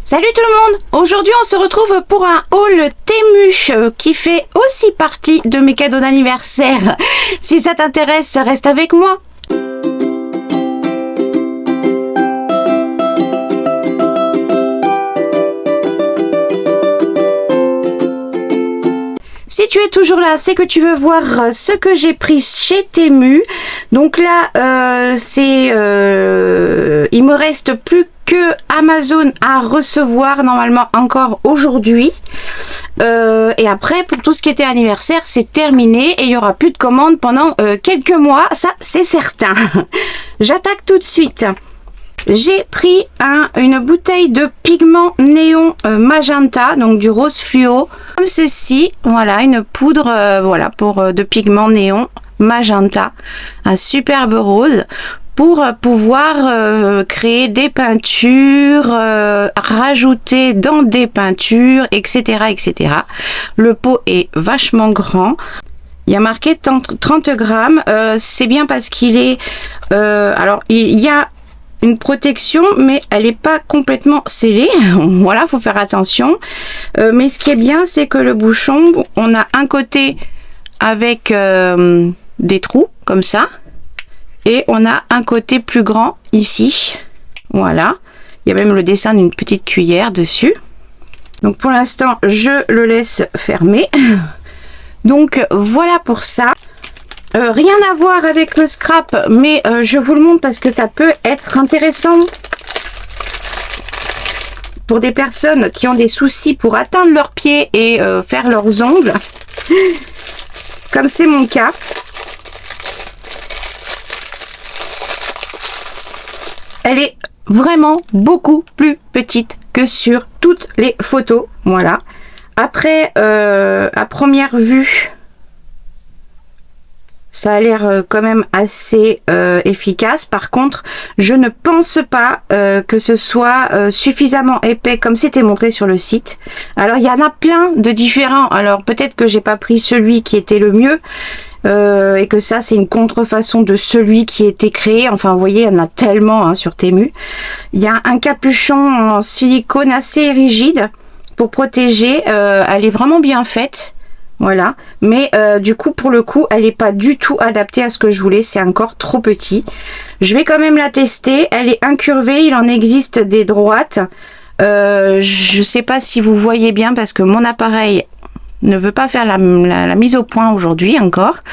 Salut tout le monde! Aujourd'hui on se retrouve pour un haul Temu qui fait aussi partie de mes cadeaux d'anniversaire. Si ça t'intéresse, reste avec moi. Si tu es toujours là, c'est que tu veux voir ce que j'ai pris chez Temu. Donc là, il me reste plus que Amazon à recevoir normalement encore aujourd'hui. Et après, pour tout ce qui était anniversaire, c'est terminé et il n'y aura plus de commandes pendant quelques mois. Ça, c'est certain. J'attaque tout de suite. J'ai pris une bouteille de pigment néon magenta, donc du rose fluo, comme ceci. Voilà, une poudre de pigment néon magenta, un superbe rose, pour pouvoir créer des peintures, rajouter dans des peintures, etc., etc. Le pot est vachement grand. Il y a marqué 30 grammes. C'est bien parce qu'il est... alors, il y a une protection, mais elle n'est pas complètement scellée. Voilà, faut faire attention. Mais ce qui est bien, c'est que le bouchon, on a un côté avec des trous, comme ça. Et on a un côté plus grand ici. Voilà. Il y a même le dessin d'une petite cuillère dessus. Donc pour l'instant, je le laisse fermer. Donc voilà pour ça. Rien à voir avec le scrap, mais je vous le montre parce que ça peut être intéressant pour des personnes qui ont des soucis pour atteindre leurs pieds et faire leurs ongles, comme c'est mon cas. Elle est vraiment beaucoup plus petite que sur toutes les photos. Voilà. Après, à première vue, ça a l'air quand même assez efficace. Par contre, je ne pense pas que ce soit suffisamment épais comme c'était montré sur le site. Alors, il y en a plein de différents. Alors, peut-être que j'ai pas pris celui qui était le mieux. Et que ça, c'est une contrefaçon de celui qui était créé. Enfin, vous voyez, il y en a tellement sur Temu. Il y a un capuchon en silicone assez rigide pour protéger. Elle est vraiment bien faite. Voilà, mais du coup, pour le coup, elle n'est pas du tout adaptée à ce que je voulais. C'est encore trop petit. Je vais quand même la tester. Elle est incurvée. Il en existe des droites. Je sais pas si vous voyez bien parce que mon appareil ne veut pas faire la mise au point aujourd'hui encore.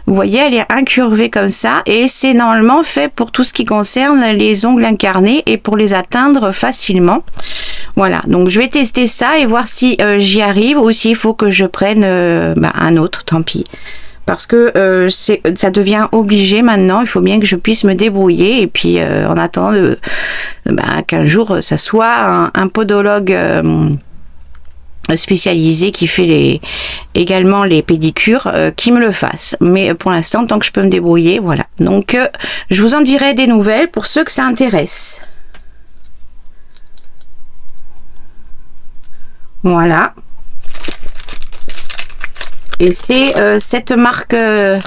Vous voyez, elle est incurvée comme ça et c'est normalement fait pour tout ce qui concerne les ongles incarnés et pour les atteindre facilement. Voilà, donc je vais tester ça et voir si j'y arrive ou s'il faut que je prenne un autre, tant pis. Parce que ça devient obligé maintenant, il faut bien que je puisse me débrouiller et puis en attendant qu'un jour ça soit un podologue spécialisé qui fait également les pédicures qui me le fasse, mais pour l'instant tant que je peux me débrouiller, voilà. Donc je vous en dirai des nouvelles pour ceux que ça intéresse. Voilà, et c'est cette marque là.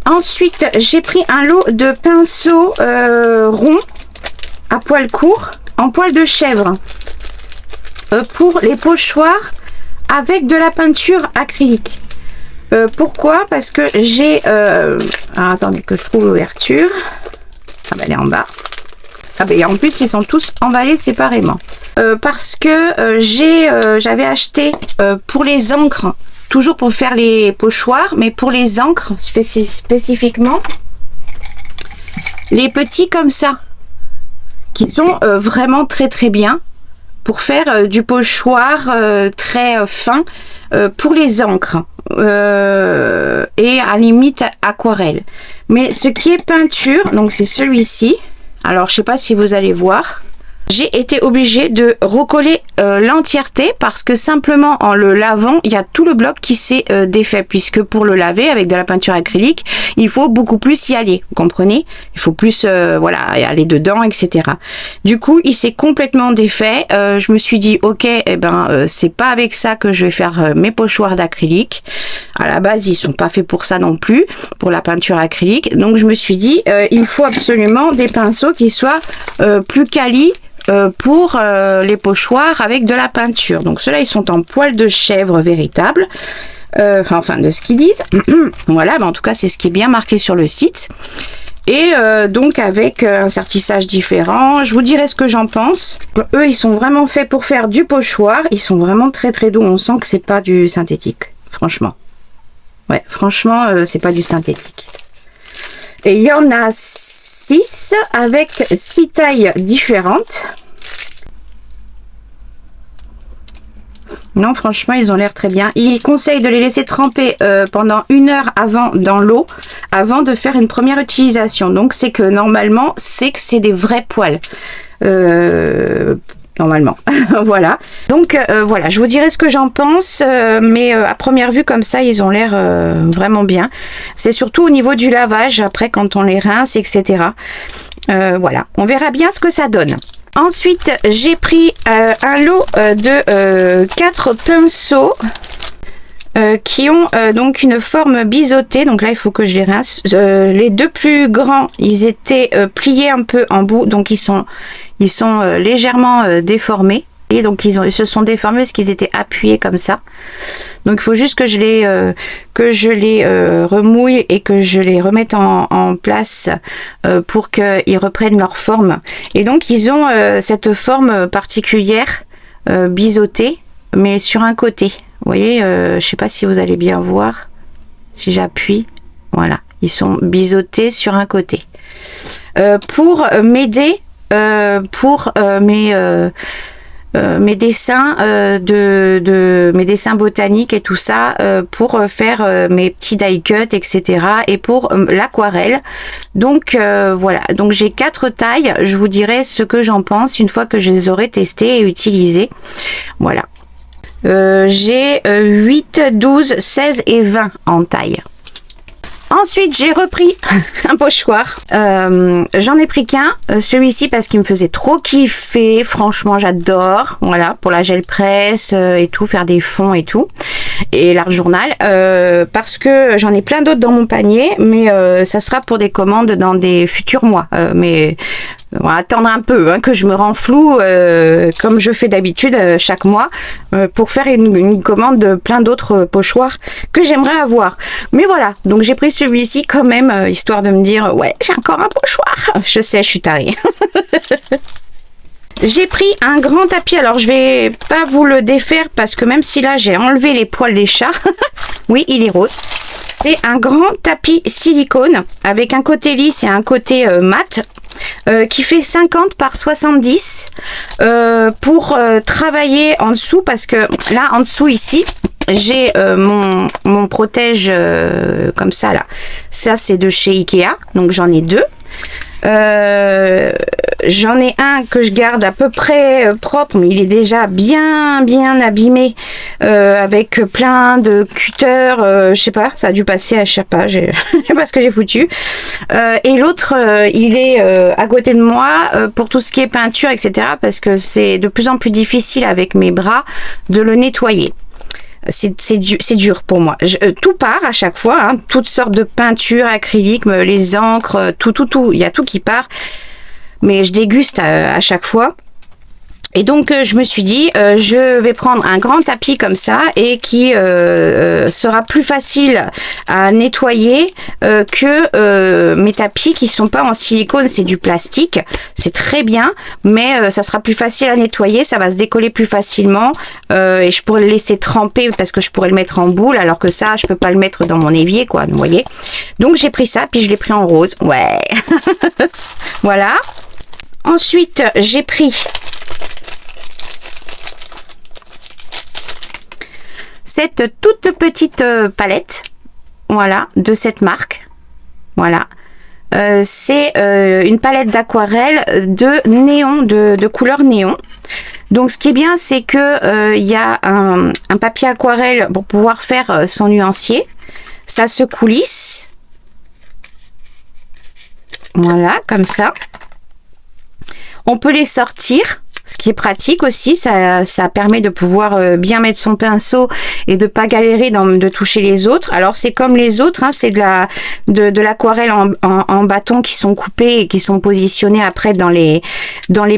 Ensuite, j'ai pris un lot de pinceaux ronds à poil court en poil de chèvre pour les pochoirs avec de la peinture acrylique. Pourquoi? Parce que j'ai attendez que je trouve l'ouverture. Ah bah elle est en bas. Ah bah, et en plus ils sont tous emballés séparément. Parce que j'avais acheté pour les encres, toujours pour faire les pochoirs, mais pour les encres spécifiquement, les petits comme ça, qui sont vraiment très très bien pour faire du pochoir très fin pour les encres et à limite aquarelle. Mais ce qui est peinture, donc c'est celui-ci. Alors je sais pas si vous allez voir. J'ai été obligée de recoller l'entièreté parce que simplement en le lavant, il y a tout le bloc qui s'est défait, puisque pour le laver avec de la peinture acrylique, il faut beaucoup plus y aller, vous comprenez? Il faut plus voilà, aller dedans, etc. Du coup, il s'est complètement défait. Je me suis dit, ok, eh ben, c'est pas avec ça que je vais faire mes pochoirs d'acrylique. À la base, ils sont pas faits pour ça non plus, pour la peinture acrylique. Donc, je me suis dit, il faut absolument des pinceaux qui soient plus quali pour les pochoirs avec de la peinture. Donc ceux-là, ils sont en poil de chèvre véritable, enfin de ce qu'ils disent. Voilà, mais en tout cas c'est ce qui est bien marqué sur le site. Et donc avec un sertissage différent, je vous dirai ce que j'en pense. Eux, ils sont vraiment faits pour faire du pochoir. Ils sont vraiment très très doux. On sent que c'est pas du synthétique, franchement. Ouais, franchement, c'est pas du synthétique. Et il y en a 6 avec 6 tailles différentes. Non, franchement, ils ont l'air très bien. Il conseille de les laisser tremper pendant 1 heure avant dans l'eau, avant de faire une première utilisation. Donc, c'est que normalement, c'est que c'est des vrais poils. Normalement. Voilà. Donc, voilà, je vous dirai ce que j'en pense. Mais à première vue, comme ça, ils ont l'air vraiment bien. C'est surtout au niveau du lavage, après, quand on les rince, etc. Voilà. On verra bien ce que ça donne. Ensuite, j'ai pris un lot de 4 pinceaux qui ont donc une forme biseautée. Donc là, il faut que je les rince. Les 2 plus grands, ils étaient pliés un peu en bout, donc ils sont légèrement déformés. Et donc ils se sont déformés parce qu'ils étaient appuyés comme ça. Donc il faut juste que je les remouille et que je les remette en place pour qu'ils reprennent leur forme. Et donc ils ont cette forme particulière biseautée, mais sur un côté. Vous voyez, je sais pas si vous allez bien voir. Si j'appuie, voilà, ils sont biseautés sur un côté. Pour m'aider pour mes dessins mes dessins botaniques et tout ça, pour faire mes petits die cuts, etc. et pour l'aquarelle. Donc voilà, donc j'ai 4 tailles. Je vous dirai ce que j'en pense une fois que je les aurai testées et utilisées. Voilà. J'ai 8, 12, 16 et 20 en taille. Ensuite, j'ai repris un pochoir. J'en ai pris qu'un, celui-ci, parce qu'il me faisait trop kiffer. Franchement, j'adore. Voilà, pour la gel presse et tout, faire des fonds et tout. Et l'art journal. Parce que j'en ai plein d'autres dans mon panier, mais ça sera pour des commandes dans des futurs mois. Mais on va attendre un peu, hein, que je me rends flou, comme je fais d'habitude chaque mois, pour faire une commande de plein d'autres pochoirs que j'aimerais avoir. Mais voilà, donc j'ai pris celui-ci quand même, histoire de me dire, ouais, j'ai encore un pochoir. Je sais, je suis tarée. J'ai pris un grand tapis, alors je vais pas vous le défaire parce que même si là j'ai enlevé les poils des chats, oui, il est rose. C'est un grand tapis silicone avec un côté lisse et un côté mat. Qui fait 50 par 70 pour travailler en dessous, parce que là en dessous ici j'ai mon protège comme ça là, ça c'est de chez Ikea, donc j'en ai 2. J'en ai un que je garde à peu près propre, mais il est déjà bien abîmé, avec plein de cutters, je sais pas, ça a dû passer à chaque pas, je sais pas ce que j'ai foutu. Et l'autre, il est à côté de moi pour tout ce qui est peinture, etc. parce que c'est de plus en plus difficile avec mes bras de le nettoyer. C'est dur pour moi. Tout part à chaque fois, hein, toutes sortes de peintures, acryliques, les encres, tout. Il y a tout qui part. Mais je déguste à chaque fois. Et donc je me suis dit, je vais prendre un grand tapis comme ça et qui sera plus facile à nettoyer que mes tapis qui sont pas en silicone, c'est du plastique. C'est très bien, mais ça sera plus facile à nettoyer, ça va se décoller plus facilement et je pourrais le laisser tremper parce que je pourrais le mettre en boule, alors que ça, je peux pas le mettre dans mon évier, quoi, vous voyez. Donc j'ai pris ça, puis je l'ai pris en rose. Ouais. Voilà. Ensuite, j'ai pris cette toute petite palette, voilà, de cette marque, voilà, c'est une palette d'aquarelle de néon, de couleur néon. Donc ce qui est bien, c'est que il y a un papier aquarelle pour pouvoir faire son nuancier. Ça se coulisse. Voilà, comme ça. On peut les sortir, ce qui est pratique aussi. Ça permet de pouvoir bien mettre son pinceau et de pas galérer de toucher les autres. Alors c'est comme les autres, hein, c'est de l'aquarelle en bâtons qui sont coupés et qui sont positionnés après dans les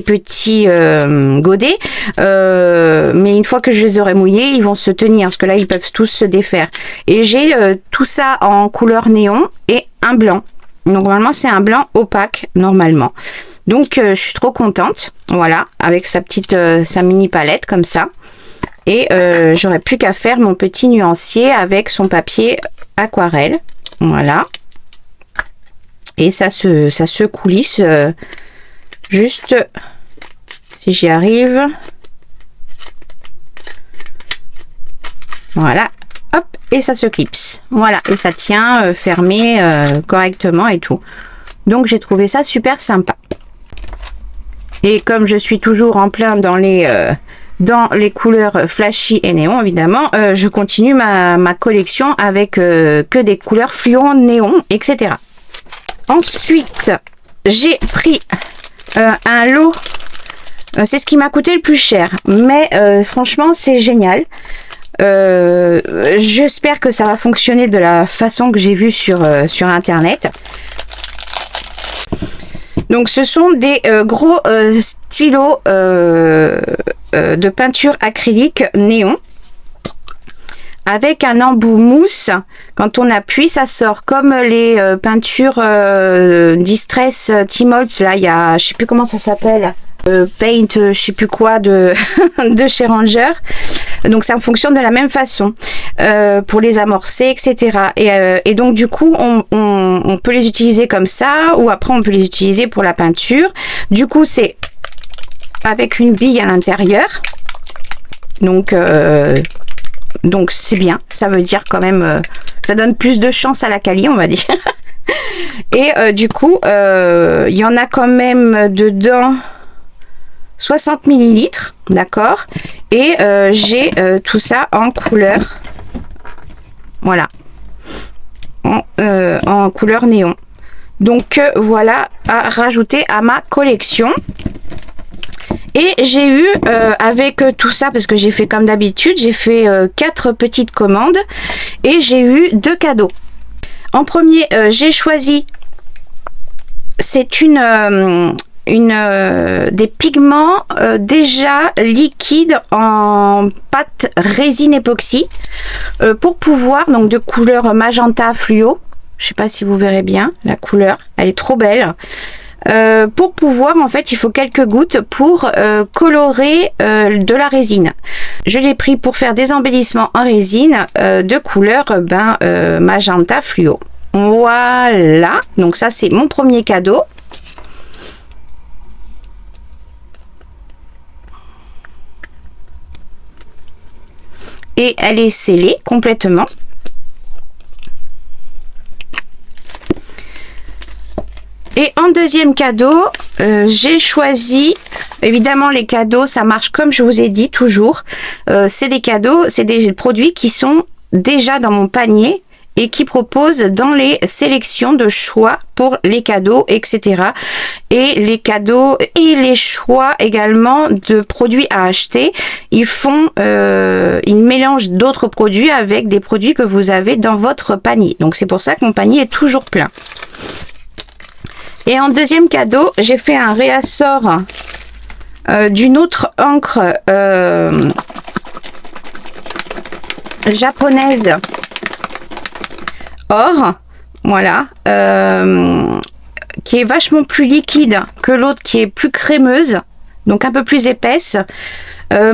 petits godets. Mais une fois que je les aurai mouillés, ils vont se tenir parce que là ils peuvent tous se défaire. Et j'ai tout ça en couleur néon et un blanc. Donc normalement c'est un blanc opaque normalement. Donc je suis trop contente, voilà, avec sa mini palette comme ça. Et j'aurais plus qu'à faire mon petit nuancier avec son papier aquarelle, voilà. Et ça se coulisse juste, si j'y arrive. Voilà. Hop, et ça se clipse. Voilà, et ça tient fermé correctement et tout. Donc j'ai trouvé ça super sympa. Et comme je suis toujours en plein dans les couleurs flashy et néon, évidemment, je continue ma collection avec que des couleurs fluo, néon, etc. Ensuite, j'ai pris un lot. C'est ce qui m'a coûté le plus cher. Mais franchement, c'est génial. J'espère que ça va fonctionner de la façon que j'ai vue sur internet. Donc ce sont des gros stylos de peinture acrylique néon avec un embout mousse. Quand on appuie, ça sort comme les peintures Distress Timols. Là, il y a, je sais plus comment ça s'appelle, Paint, je sais plus quoi de chez Ranger. Donc ça fonctionne de la même façon pour les amorcer, etc. Et donc du coup on peut les utiliser comme ça, ou après on peut les utiliser pour la peinture. Du coup c'est avec une bille à l'intérieur. Donc c'est bien, ça veut dire quand même ça donne plus de chance à la quali, on va dire. Et du coup il y en a quand même dedans 60 ml, d'accord. Et j'ai tout ça en couleur, voilà, en couleur néon. Donc voilà, à rajouter à ma collection. Et j'ai eu avec tout ça, parce que j'ai fait comme d'habitude, j'ai fait 4 petites commandes et j'ai eu 2 cadeaux. En premier, j'ai choisi, c'est des pigments déjà liquides en pâte résine époxy pour pouvoir, donc de couleur magenta fluo. Je sais pas si vous verrez bien la couleur, elle est trop belle. Pour pouvoir, en fait, il faut quelques gouttes pour colorer de la résine. Je l'ai pris pour faire des embellissements en résine de couleur magenta fluo. Voilà, donc ça c'est mon premier cadeau. Et elle est scellée complètement. Et en deuxième cadeau, j'ai choisi, évidemment les cadeaux, ça marche comme je vous ai dit toujours, c'est des cadeaux, c'est des produits qui sont déjà dans mon panier et qui proposent dans les sélections de choix pour les cadeaux, etc. Et les cadeaux et les choix également de produits à acheter, ils mélangent d'autres produits avec des produits que vous avez dans votre panier. Donc c'est pour ça que mon panier est toujours plein. Et en deuxième cadeau, j'ai fait un réassort d'une autre encre japonaise or, voilà, qui est vachement plus liquide que l'autre qui est plus crémeuse, donc un peu plus épaisse.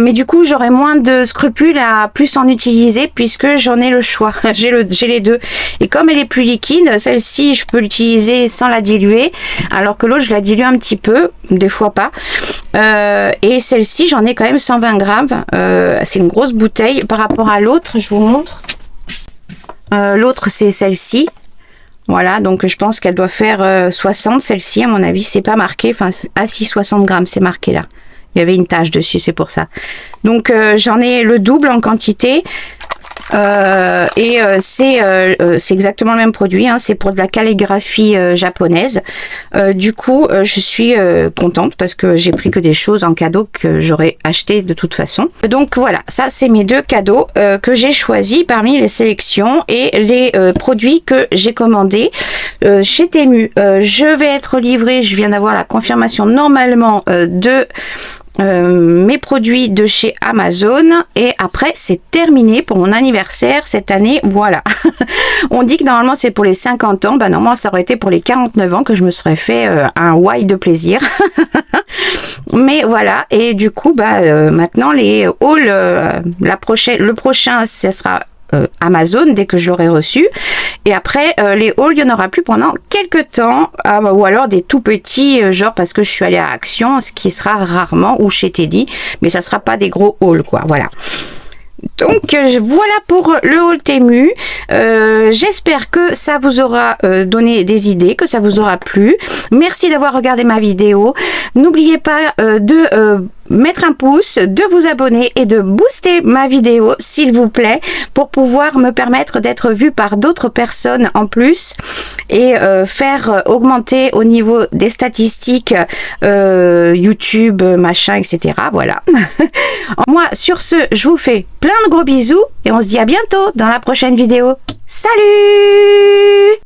Mais du coup j'aurai moins de scrupules à plus en utiliser puisque j'en ai le choix. J'ai les deux, et comme elle est plus liquide, celle-ci je peux l'utiliser sans la diluer, alors que l'autre je la dilue un petit peu, des fois pas. Et celle-ci j'en ai quand même 120 grammes, c'est une grosse bouteille par rapport à l'autre. Je vous montre, l'autre c'est celle-ci. Voilà, donc je pense qu'elle doit faire 60, celle-ci, à mon avis, c'est pas marqué. Enfin, ah si, 60 grammes, c'est marqué là. Il y avait une tache dessus, c'est pour ça. Donc, j'en ai le double en quantité. C'est exactement le même produit, hein, c'est pour de la calligraphie japonaise. Du coup, je suis contente parce que j'ai pris que des choses en cadeau que j'aurais acheté de toute façon. Donc voilà, ça c'est mes 2 cadeaux que j'ai choisis parmi les sélections et les produits que j'ai commandés chez Temu. Je vais être livrée, je viens d'avoir la confirmation normalement de mes produits de chez Amazon, et après c'est terminé pour mon anniversaire cette année. Voilà. On dit que normalement c'est pour les 50 ans, bah non, moi ça aurait été pour les 49 ans que je me serais fait un why de plaisir. Mais voilà, et du coup maintenant les hauls, le prochain ce sera Amazon dès que je l'aurai reçu, et après les hauls il n'y en aura plus pendant quelques temps, ou alors des tout petits genre parce que je suis allée à Action, ce qui sera rarement, ou chez Teddy, mais ça sera pas des gros hauls quoi. Voilà. Donc voilà pour le haul Temu. J'espère que ça vous aura donné des idées, que ça vous aura plu. Merci d'avoir regardé ma vidéo. N'oubliez pas de mettre un pouce, de vous abonner et de booster ma vidéo s'il vous plaît, pour pouvoir me permettre d'être vue par d'autres personnes en plus, et faire augmenter au niveau des statistiques YouTube, machin, etc. Voilà. Moi, sur ce, je vous fais plein de gros bisous et on se dit à bientôt dans la prochaine vidéo. Salut!